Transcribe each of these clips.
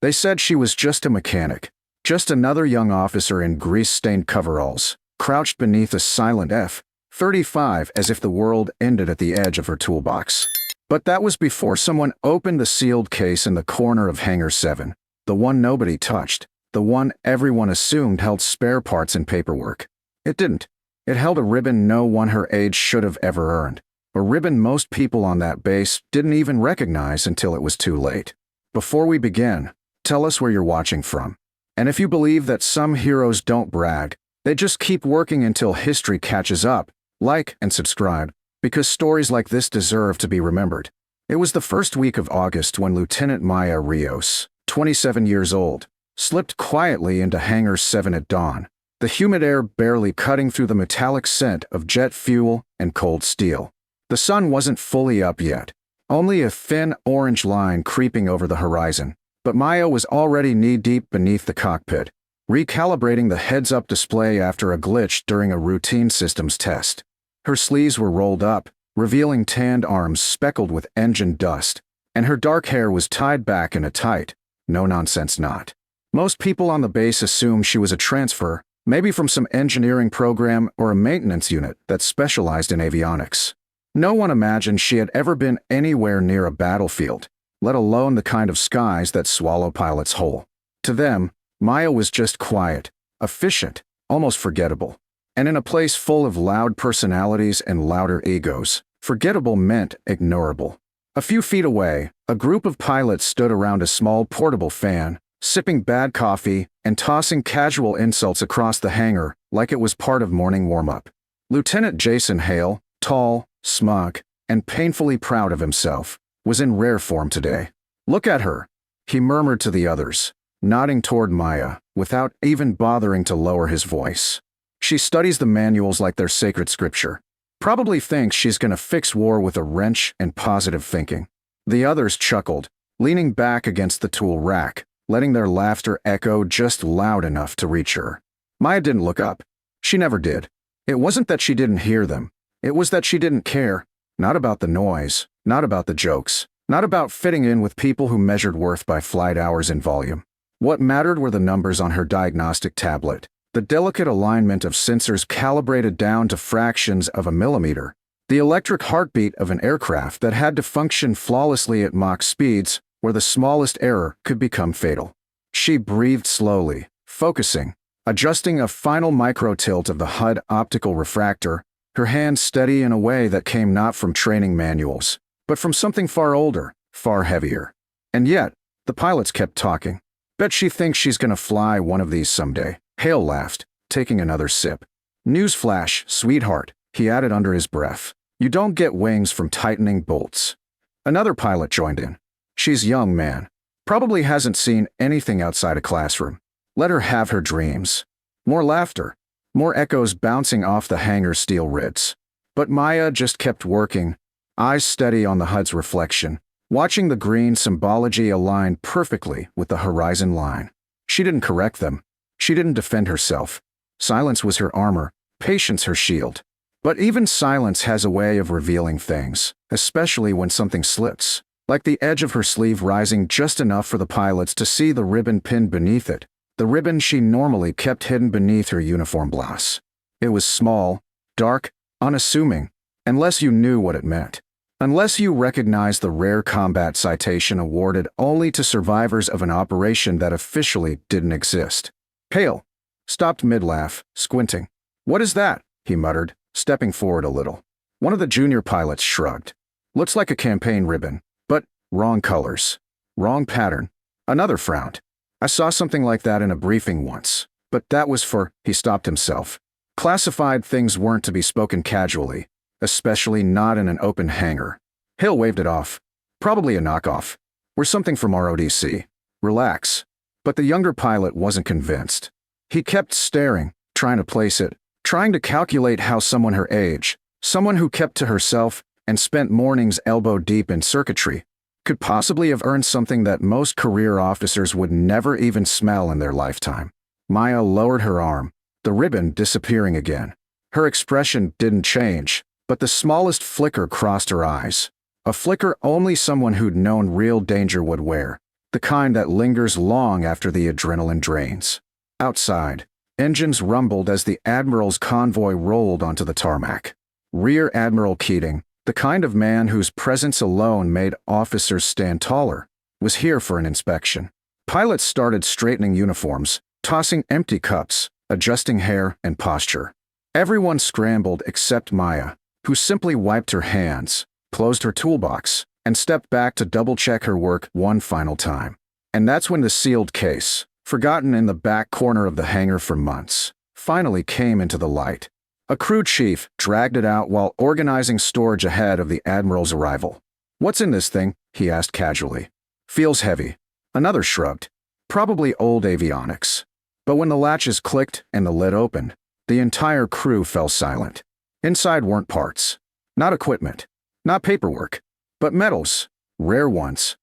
They said she was just a mechanic, just another young officer in grease-stained coveralls, crouched beneath a silent F-35 as if the world ended at the edge of her toolbox. But that was before someone opened the sealed case in the corner of Hangar 7, the one nobody touched, the one everyone assumed held spare parts and paperwork. It didn't. It held a ribbon no one her age should have ever earned, a ribbon most people on that base didn't even recognize until it was too late. Before we begin, tell us where you're watching from. And if you believe that some heroes don't brag, they just keep working until history catches up, like and subscribe, because stories like this deserve to be remembered. It was the first week of August when Lieutenant Maya Rios, 27 years old, slipped quietly into Hangar 7 at dawn, the humid air barely cutting through the metallic scent of jet fuel and cold steel. The sun wasn't fully up yet, only a thin orange line creeping over the horizon, but Maya was already knee-deep beneath the cockpit, recalibrating the heads-up display after a glitch during a routine systems test. Her sleeves were rolled up, revealing tanned arms speckled with engine dust, and her dark hair was tied back in a tight, no-nonsense knot. Most people on the base assumed she was a transfer, maybe from some engineering program or a maintenance unit that specialized in avionics. No one imagined she had ever been anywhere near a battlefield, let alone the kind of skies that swallow pilots whole. To them, Maya was just quiet, efficient, almost forgettable. And in a place full of loud personalities and louder egos, forgettable meant ignorable. A few feet away, a group of pilots stood around a small portable fan, sipping bad coffee and tossing casual insults across the hangar like it was part of morning warm-up. Lieutenant Jason Hale, tall, smug, and painfully proud of himself, was in rare form today. "Look at her," he murmured to the others, nodding toward Maya, without even bothering to lower his voice. "She studies the manuals like they're sacred scripture. Probably thinks she's gonna fix war with a wrench and positive thinking." The others chuckled, leaning back against the tool rack, letting their laughter echo just loud enough to reach her. Maya didn't look up. She never did. It wasn't that she didn't hear them. It was that she didn't care. Not about the noise, not about the jokes, not about fitting in with people who measured worth by flight hours in volume. What mattered were the numbers on her diagnostic tablet, the delicate alignment of sensors calibrated down to fractions of a millimeter, the electric heartbeat of an aircraft that had to function flawlessly at Mach speeds where the smallest error could become fatal. She breathed slowly, focusing, adjusting a final micro-tilt of the HUD optical refractor, her hands steady in a way that came not from training manuals, but from something far older, far heavier. And yet, the pilots kept talking. "Bet she thinks she's gonna fly one of these someday." Hale laughed, taking another sip. "Newsflash, sweetheart," he added under his breath. "You don't get wings from tightening bolts." Another pilot joined in. "She's young, man. Probably hasn't seen anything outside a classroom. Let her have her dreams." More laughter. More echoes bouncing off the hangar's steel ribs. But Maya just kept working, eyes steady on the HUD's reflection, watching the green symbology align perfectly with the horizon line. She didn't correct them. She didn't defend herself. Silence was her armor, patience her shield. But even silence has a way of revealing things, especially when something slips, like the edge of her sleeve rising just enough for the pilots to see the ribbon pinned beneath it, the ribbon she normally kept hidden beneath her uniform blouse. It was small, dark, unassuming, unless you knew what it meant. Unless you recognized the rare combat citation awarded only to survivors of an operation that officially didn't exist. Hale stopped mid-laugh, squinting. "What is that?" he muttered, stepping forward a little. One of the junior pilots shrugged. "Looks like a campaign ribbon, but wrong colors. Wrong pattern." Another frowned. "I saw something like that in a briefing once, but that was for—" he stopped himself. Classified things weren't to be spoken casually, especially not in an open hangar. Hale waved it off. "Probably a knockoff. Or something from RODC. Relax." But the younger pilot wasn't convinced. He kept staring, trying to place it, trying to calculate how someone her age, someone who kept to herself and spent mornings elbow-deep in circuitry, could possibly have earned something that most career officers would never even smell in their lifetime. Maya lowered her arm, the ribbon disappearing again. Her expression didn't change, but the smallest flicker crossed her eyes. A flicker only someone who'd known real danger would wear. The the kind that lingers long after the adrenaline drains. Outside, engines rumbled as the Admiral's convoy rolled onto the tarmac. Rear Admiral Keating, the kind of man whose presence alone made officers stand taller, was here for an inspection. Pilots started straightening uniforms, tossing empty cups, adjusting hair and posture. Everyone scrambled except Maya, who simply wiped her hands, closed her toolbox, and stepped back to double-check her work one final time. And that's when the sealed case, forgotten in the back corner of the hangar for months, finally came into the light. A crew chief dragged it out while organizing storage ahead of the Admiral's arrival. "What's in this thing?" he asked casually. "Feels heavy." Another shrugged. "Probably old avionics." But when the latches clicked and the lid opened, the entire crew fell silent. Inside weren't parts, not equipment, not paperwork, but metals, rare ones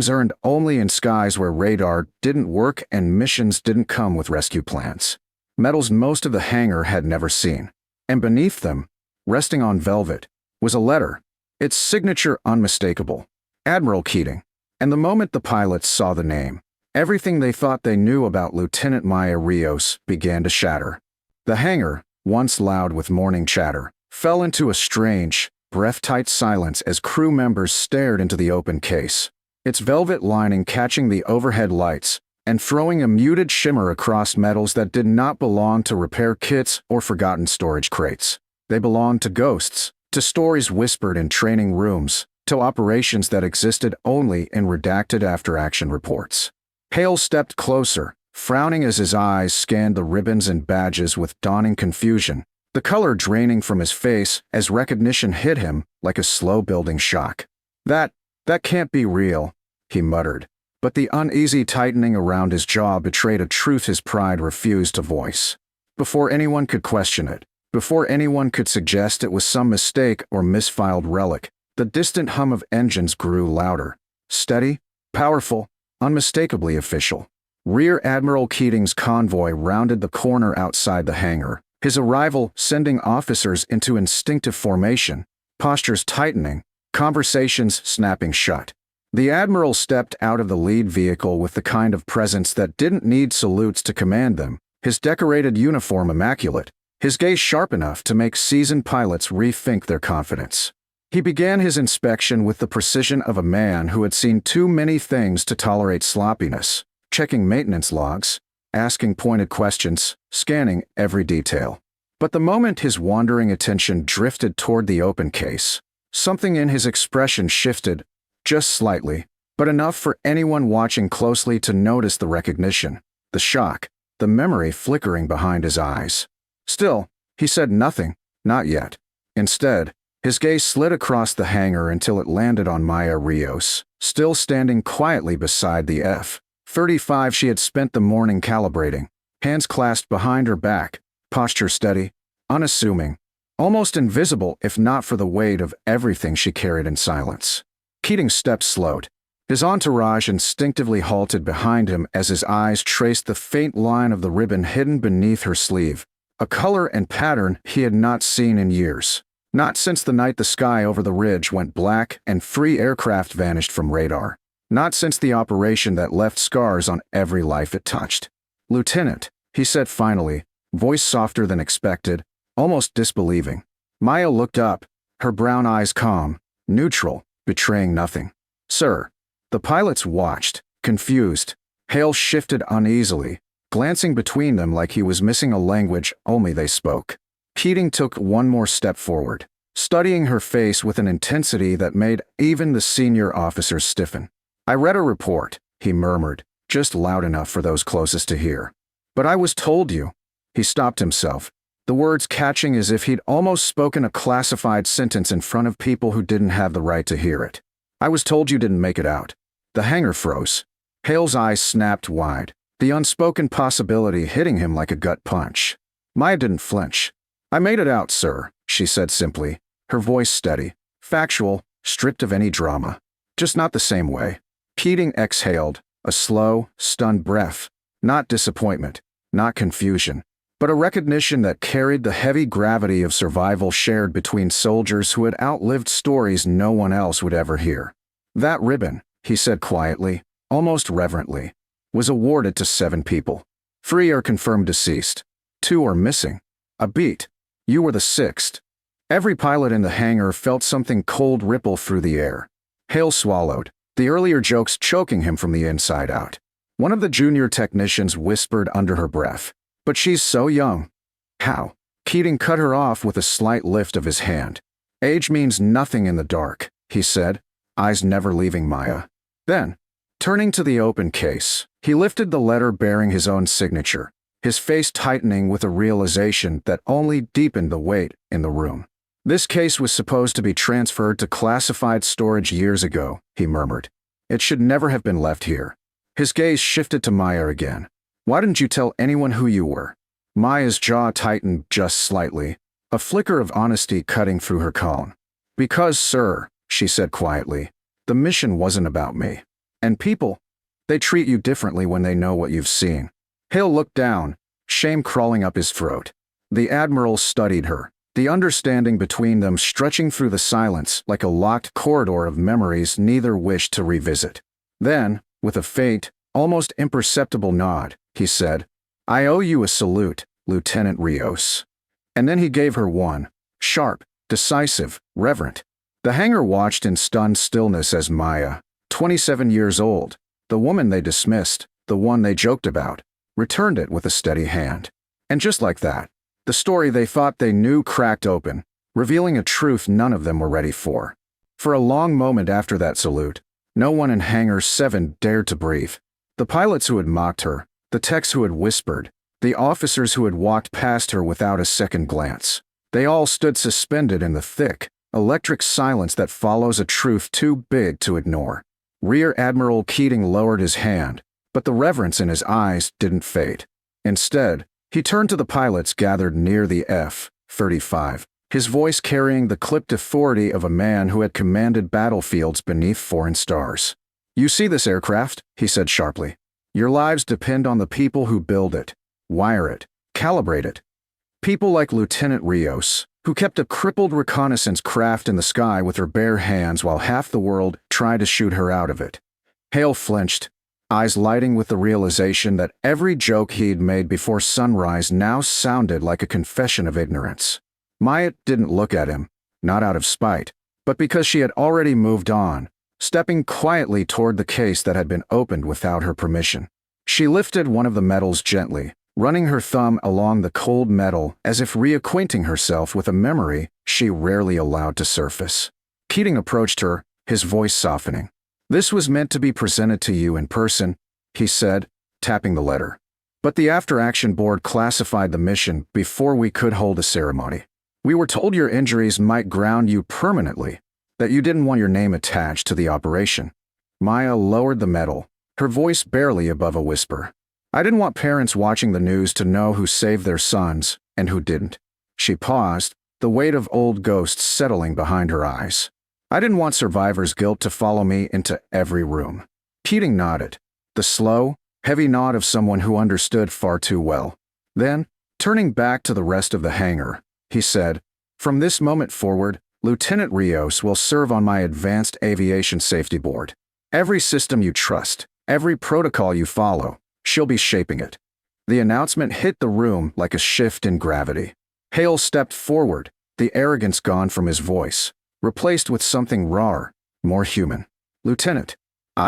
earned only in skies where radar didn't work and missions didn't come with rescue plans. Metals most of the hangar had never seen. And beneath them, resting on velvet, was a letter, its signature unmistakable. Admiral Keating. And the moment the pilots saw the name, everything they thought they knew about Lieutenant Maya Rios began to shatter. The hangar, once loud with morning chatter, fell into a strange, breath-tight silence as crew members stared into the open case, its velvet lining catching the overhead lights and throwing a muted shimmer across metals that did not belong to repair kits or forgotten storage crates. They belonged to ghosts, to stories whispered in training rooms, to operations that existed only in redacted after-action reports. Hale stepped closer, frowning as his eyes scanned the ribbons and badges with dawning confusion, the color draining from his face as recognition hit him like a slow-building shock. That can't be real," he muttered, but the uneasy tightening around his jaw betrayed a truth his pride refused to voice. Before anyone could question it, before anyone could suggest it was some mistake or misfiled relic, the distant hum of engines grew louder, steady, powerful, unmistakably official. Rear Admiral Keating's convoy rounded the corner outside the hangar, his arrival sending officers into instinctive formation, postures tightening, conversations snapping shut. The Admiral stepped out of the lead vehicle with the kind of presence that didn't need salutes to command them, his decorated uniform immaculate, his gaze sharp enough to make seasoned pilots rethink their confidence. He began his inspection with the precision of a man who had seen too many things to tolerate sloppiness, checking maintenance logs, asking pointed questions, scanning every detail. But the moment his wandering attention drifted toward the open case, something in his expression shifted, just slightly, but enough for anyone watching closely to notice the recognition, the shock, the memory flickering behind his eyes. Still, he said nothing, not yet. Instead, his gaze slid across the hangar until it landed on Maya Rios, still standing quietly beside the F-35 she had spent the morning calibrating, hands clasped behind her back, posture steady, unassuming, almost invisible if not for the weight of everything she carried in silence. Keating's steps slowed. His entourage instinctively halted behind him as his eyes traced the faint line of the ribbon hidden beneath her sleeve, a color and pattern he had not seen in years. Not since the night the sky over the ridge went black and 3 aircraft vanished from radar. Not since the operation that left scars on every life it touched. "Lieutenant," he said finally, voice softer than expected, almost disbelieving. Maya looked up, her brown eyes calm, neutral, betraying nothing. "Sir." The pilots watched, confused. Hale shifted uneasily, glancing between them like he was missing a language only they spoke. Keating took one more step forward, studying her face with an intensity that made even the senior officers stiffen. "I read a report," he murmured, just loud enough for those closest to hear. "But I was told you." He stopped himself, the words catching as if he'd almost spoken a classified sentence in front of people who didn't have the right to hear it. "I was told you didn't make it out." The hangar froze. Hale's eyes snapped wide, the unspoken possibility hitting him like a gut punch. Maya didn't flinch. "I made it out, sir," she said simply, her voice steady, factual, stripped of any drama. "Just not the same way." Keating exhaled, a slow, stunned breath, not disappointment, not confusion, but a recognition that carried the heavy gravity of survival shared between soldiers who had outlived stories no one else would ever hear. "That ribbon," he said quietly, almost reverently, was awarded to 7 people. 3 are confirmed deceased. 2 are missing. A beat. You were the 6th. Every pilot in the hangar felt something cold ripple through the air. Hale swallowed, the earlier jokes choking him from the inside out. One of the junior technicians whispered under her breath, "But she's so young." "How?" Keating cut her off with a slight lift of his hand. "Age means nothing in the dark," he said, eyes never leaving Maya. Then, turning to the open case, he lifted the letter bearing his own signature, his face tightening with a realization that only deepened the weight in the room. "This case was supposed to be transferred to classified storage years ago," he murmured. "It should never have been left here." His gaze shifted to Maya again. "Why didn't you tell anyone who you were?" Maya's jaw tightened just slightly, a flicker of honesty cutting through her calm. "Because, sir," she said quietly, "the mission wasn't about me. And people, they treat you differently when they know what you've seen." Hale looked down, shame crawling up his throat. The Admiral studied her, the understanding between them stretching through the silence like a locked corridor of memories neither wished to revisit. Then, with a faint, almost imperceptible nod, he said, "I owe you a salute, Lieutenant Rios." And then he gave her one, sharp, decisive, reverent. The hangar watched in stunned stillness as Maya, 27 years old, the woman they dismissed, the one they joked about, returned it with a steady hand. And just like that, the story they thought they knew cracked open, revealing a truth none of them were ready for. For a long moment after that salute, no one in Hangar 7 dared to breathe. The pilots who had mocked her, the techs who had whispered, the officers who had walked past her without a second glance. They all stood suspended in the thick, electric silence that follows a truth too big to ignore. Rear Admiral Keating lowered his hand, but the reverence in his eyes didn't fade. Instead, he turned to the pilots gathered near the F-35, his voice carrying the clipped authority of a man who had commanded battlefields beneath foreign stars. "You see this aircraft?" he said sharply. "Your lives depend on the people who build it, wire it, calibrate it. People like Lieutenant Rios, who kept a crippled reconnaissance craft in the sky with her bare hands while half the world tried to shoot her out of it." Hale flinched, eyes lighting with the realization that every joke he'd made before sunrise now sounded like a confession of ignorance. Maya didn't look at him, not out of spite, but because she had already moved on, stepping quietly toward the case that had been opened without her permission. She lifted one of the medals gently, running her thumb along the cold metal as if reacquainting herself with a memory she rarely allowed to surface. Keating approached her, his voice softening. "This was meant to be presented to you in person," he said, tapping the letter. "But the after-action board classified the mission before we could hold a ceremony. We were told your injuries might ground you permanently, that you didn't want your name attached to the operation." Maya lowered the medal, her voice barely above a whisper. "I didn't want parents watching the news to know who saved their sons and who didn't." She paused, the weight of old ghosts settling behind her eyes. "I didn't want survivor's guilt to follow me into every room." Keating nodded, the slow, heavy nod of someone who understood far too well. Then, turning back to the rest of the hangar, he said, "From this moment forward, Lieutenant Rios will serve on my Advanced Aviation Safety Board. Every system you trust, every protocol you follow, she'll be shaping it." The announcement hit the room like a shift in gravity. Hale stepped forward, the arrogance gone from his voice, replaced with something rawer, more human. "Lieutenant."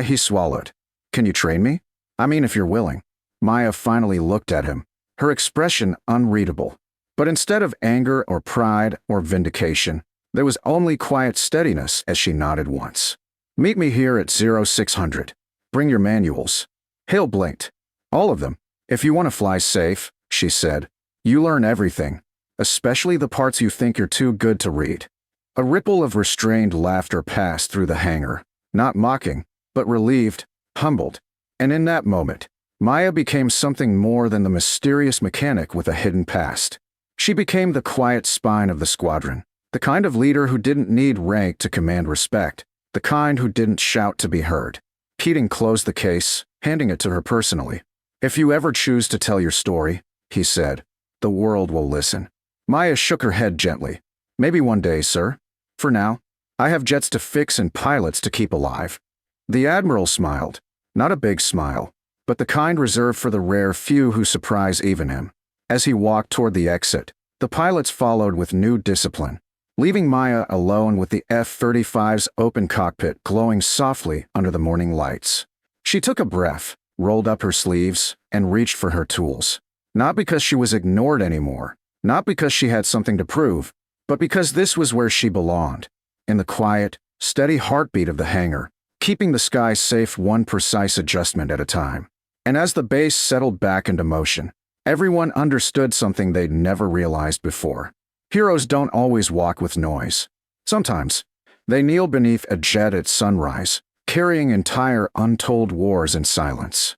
He swallowed. "Can you train me? I mean, if you're willing." Maya finally looked at him, her expression unreadable. But instead of anger or pride or vindication, there was only quiet steadiness as she nodded once. "Meet me here at 0600. Bring your manuals." Hale blinked. "All of them. If you want to fly safe," she said, "you learn everything, especially the parts you think you're too good to read." A ripple of restrained laughter passed through the hangar, not mocking, but relieved, humbled. And in that moment, Maya became something more than the mysterious mechanic with a hidden past. She became the quiet spine of the squadron, the kind of leader who didn't need rank to command respect, the kind who didn't shout to be heard. Keating closed the case, handing it to her personally. "If you ever choose to tell your story," he said, "the world will listen." Maya shook her head gently. "Maybe one day, sir. For now, I have jets to fix and pilots to keep alive." The Admiral smiled, Not a big smile, but the kind reserved for the rare few who surprise even him. As he walked toward the exit, the pilots followed with new discipline, leaving Maya alone with the F-35's open cockpit glowing softly under the morning lights. She took a breath, rolled up her sleeves, and reached for her tools. Not because she was ignored anymore, not because she had something to prove, but because this was where she belonged, in the quiet, steady heartbeat of the hangar, keeping the sky safe one precise adjustment at a time. And as the base settled back into motion, everyone understood something they'd never realized before. Heroes don't always walk with noise. Sometimes, they kneel beneath a jet at sunrise, carrying entire untold wars in silence.